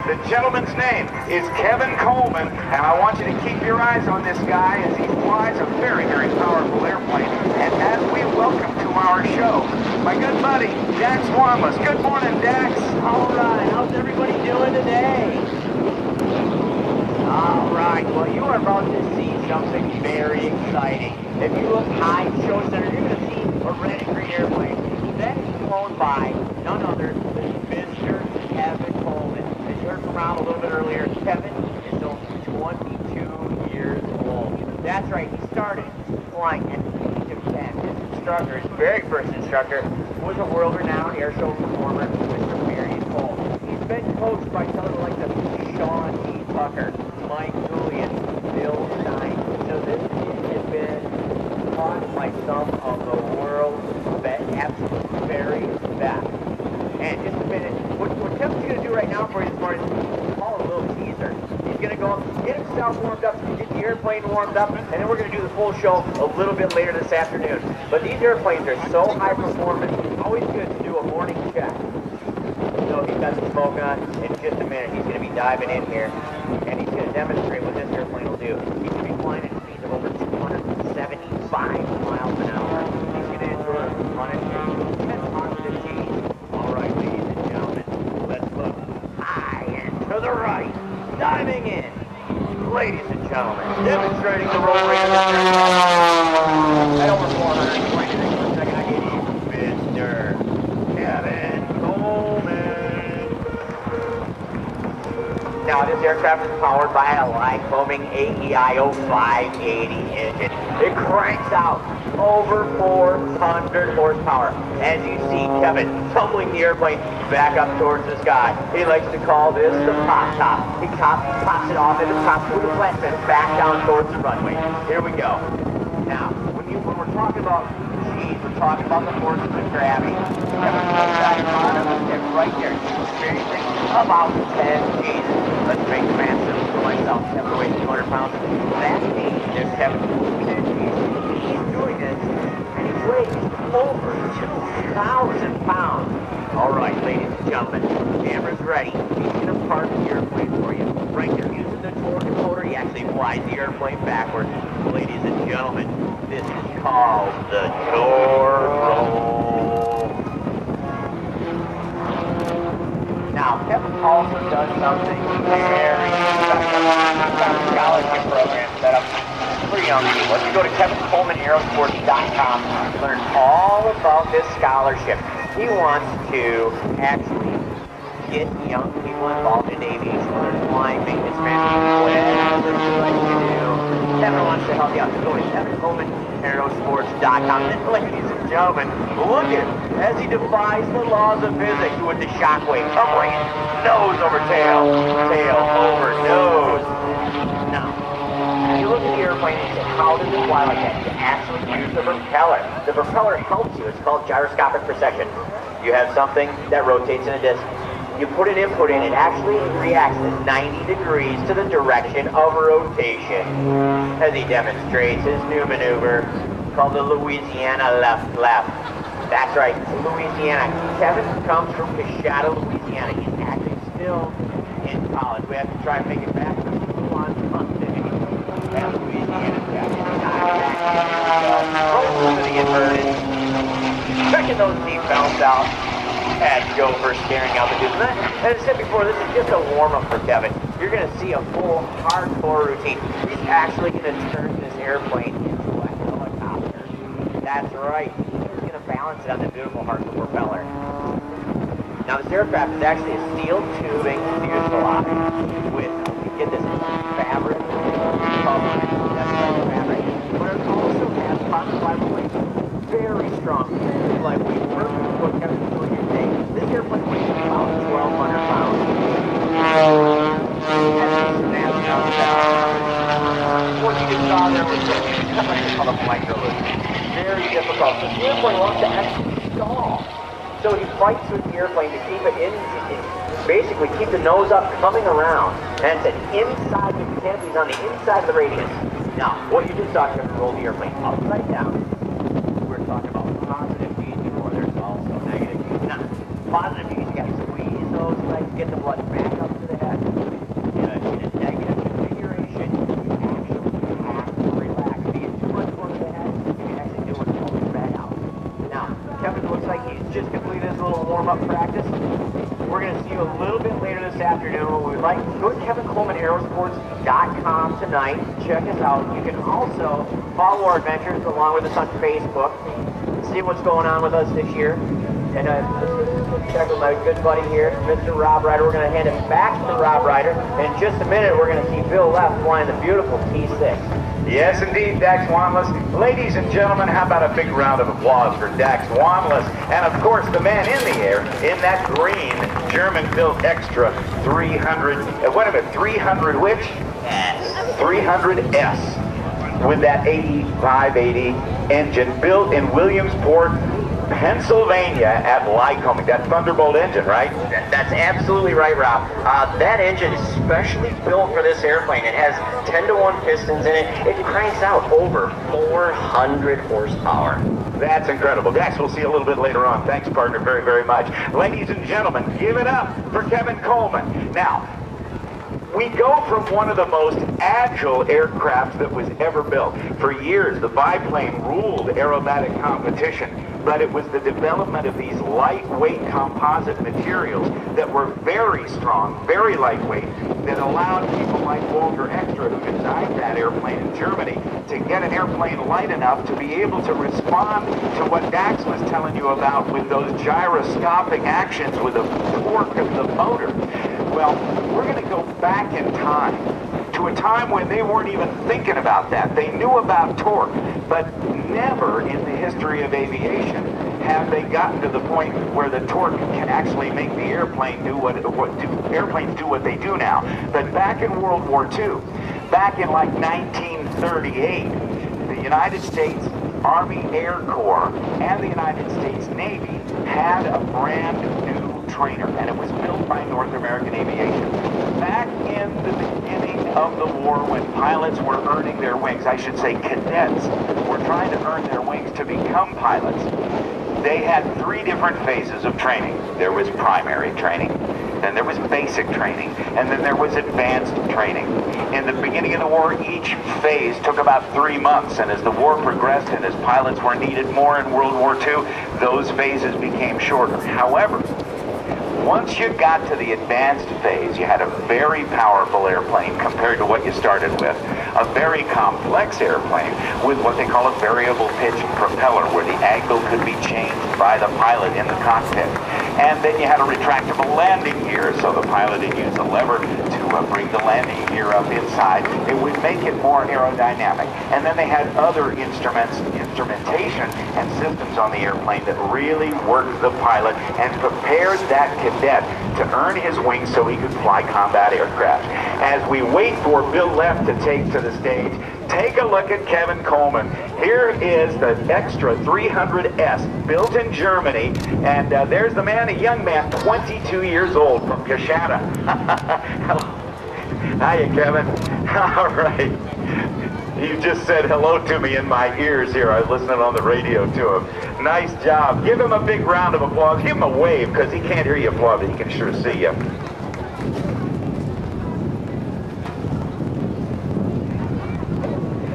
The gentleman's name is Kevin Coleman, and I want you to keep your eyes on this guy as he flies a very, very powerful airplane. And as we welcome to our show, my good buddy, Dax Warmless. Good morning, Dax. All right, how's everybody doing today? All right, well, you are about to see something very exciting. If you look high in Show Center, you're going to see a red and green airplane. That is flown by none other than Mr. Kevin Coleman. As you heard from Rob a little bit earlier, Kevin is only 22 years old. That's right, he started flying at the age of 10. His instructor, his very first instructor, was a world-renowned airshow performer, Mr. Marion Cole. He's been coached by some of the likes of Sean E. Tucker, Mike Julian, Bill Stein. So this has been taught by some of the world's absolute very best. And just a minute, what Kevin's going to do right now for you this morning is call it a little teaser. He's going to go up, get himself warmed up, get the airplane warmed up, and then we're going to do the full show a little bit later this afternoon. But these airplanes are so high performance, it's always good to do a morning check. So he's got the smoke on. In just a minute, he's going to be diving in here, and he's going to demonstrate what this airplane will do. He's going to be flying at speeds of over 275 miles an hour. He's going to endure running 10 positive G's. All right, ladies and gentlemen, let's look high and to the right. Diving in. Ladies and gentlemen, demonstrating the roll rate of this airplane. At over 420 degrees per second, I give you Mr. Kevin Coleman. Now, this aircraft is powered by a Lycoming AEIO 580 engine. It cranks out over 400 horsepower. As you see Kevin tumbling the airplane back up towards the sky. He likes to call this the pop top. He pops it off at the top with a flat fin back down towards the runway. Here we go. Now, when we're talking about G's, we're talking about the forces of gravity. Kevin's right there. He's experiencing about 10 G's. Let's make the math simple for myself. Kevin weighs 200 pounds. That means there's Kevin 10 G's. He's doing this, and he weighs over 2,000 pounds. All right, ladies and gentlemen, the camera's ready. He's going to park the airplane for you. Right there, using the torque encoder, he actually flies the airplane backwards. Ladies and gentlemen, this is called the door roll. Now, Kevin also does something very special. He's got a scholarship program set up for young people. If you go to KevinColemanAerosports.com, you learn all about this scholarship. He wants to actually get young people involved in aviation, whether it's flying, maintenance, management, whatever you like to do. Kevin wants to help you out. So go to KevinColemanAerosports.com. And ladies and gentlemen, look at him as he defies the laws of physics with the shockwave, tumbling nose over tail, tail over nose. Now, if you look at the airplane and say, how does it fly like that? You actually use the propeller. The propeller helps you. It's called gyroscopic precession. You have something that rotates in a disc. You put an input in, it actually reacts at 90 degrees to the direction of rotation. As he demonstrates his new maneuver called the Louisiana left-left. That's right, Louisiana. Kevin comes from Coshada, Louisiana. He's actually still in college. We have to try and make it back to school on Monday. That Louisiana roll to the inverted. Checking those seatbelts out. As Gopher staring out the tube. As I said before, this is just a warm-up for Kevin. You're going to see a full hardcore routine. He's actually going to turn this airplane into a helicopter. That's right. He's going to balance it on the beautiful hardcore propeller. Now, this aircraft is actually a steel tubing fuselage with, get this, fabric covering. That's right, fabric. But it also has carbon fiber plates. Very strong. Like we work with what Kevin's doing here today. This airplane weighs about 1,200 pounds. What you just saw there was something called a microloop. Very difficult. So the airplane wants to actually stall. So he fights with the airplane to keep it in, basically keep the nose up, coming around. And it's inside the canopy, on the inside of the radius. Now, what you just saw, Kevin, roll the airplane upside down. Talking about positive G's before there's also negative G's. Now, positive G's, you got to squeeze those legs, get the blood back up to the head. this afternoon, we would like to go to KevinColemanAerosports.com tonight. Check us out. You can also follow our adventures along with us on Facebook. See what's going on with us this year. And let's check with my good buddy here, Mr. Rob Ryder. We're going to hand it back to Rob Ryder. In just a minute, we're going to see Bill Left flying the beautiful T6. Yes, indeed, Dax Wanless. Ladies and gentlemen, how about a big round of applause for Dax Wanless? And of course, the man in the air, in that green German-built Extra 300, wait a minute, 300 which? S. 300S. With that 8580 engine built in Williamsport, Pennsylvania at Lycoming. That Thunderbolt engine, right? That's absolutely right, Rob. That engine is specially built for this airplane. It has 10-to-1 pistons in it. It cranks out over 400 horsepower. That's incredible. Dax, we'll see you a little bit later on. Thanks, partner, very, very much. Ladies and gentlemen, give it up for Kevin Coleman. Now, we go from one of the most agile aircraft that was ever built. For years, the biplane ruled aerobatic competition, but it was the development of these lightweight composite materials that were very strong, very lightweight, that allowed people like Walter Extra, who designed that airplane in Germany, to get an airplane light enough to be able to respond to what Dax was telling you about with those gyroscopic actions with the torque of the motor. Well, we're going to go back in time to a time when they weren't even thinking about that. They knew about torque, but never in the history of aviation have they gotten to the point where the torque can actually make the airplane do airplanes do what they do now. But back in World War II, back in like 1938, the United States Army Air Corps and the United States Navy had a brand new trainer, and it was built by North American Aviation. Back in the beginning of the war, when pilots were earning their wings, I should say cadets were trying to earn their wings to become pilots, they had three different phases of training. There was primary training, then there was basic training, and then there was advanced training. In the beginning of the war, each phase took about 3 months, and as the war progressed and as pilots were needed more in World War II, those phases became shorter. However, once you got to the advanced phase, you had a very powerful airplane compared to what you started with. A very complex airplane with what they call a variable pitch propeller, where the angle could be changed by the pilot in the cockpit. And then you had a retractable landing gear, so the pilot would use a lever to bring the landing gear up inside. It would make it more aerodynamic. And then they had other instrumentation and systems on the airplane that really worked the pilot and prepared that cadet to earn his wings so he could fly combat aircraft. As we wait for Bill Left to take to the stage, take a look at Kevin Coleman. Here is the Extra 300S, built in Germany, and there's the man, a young man, 22 years old, from Oceana. Hiya, Kevin. All right. You just said hello to me in my ears here. I was listening on the radio to him. Nice job. Give him a big round of applause. Give him a wave, because he can't hear you applaud, but he can sure see you.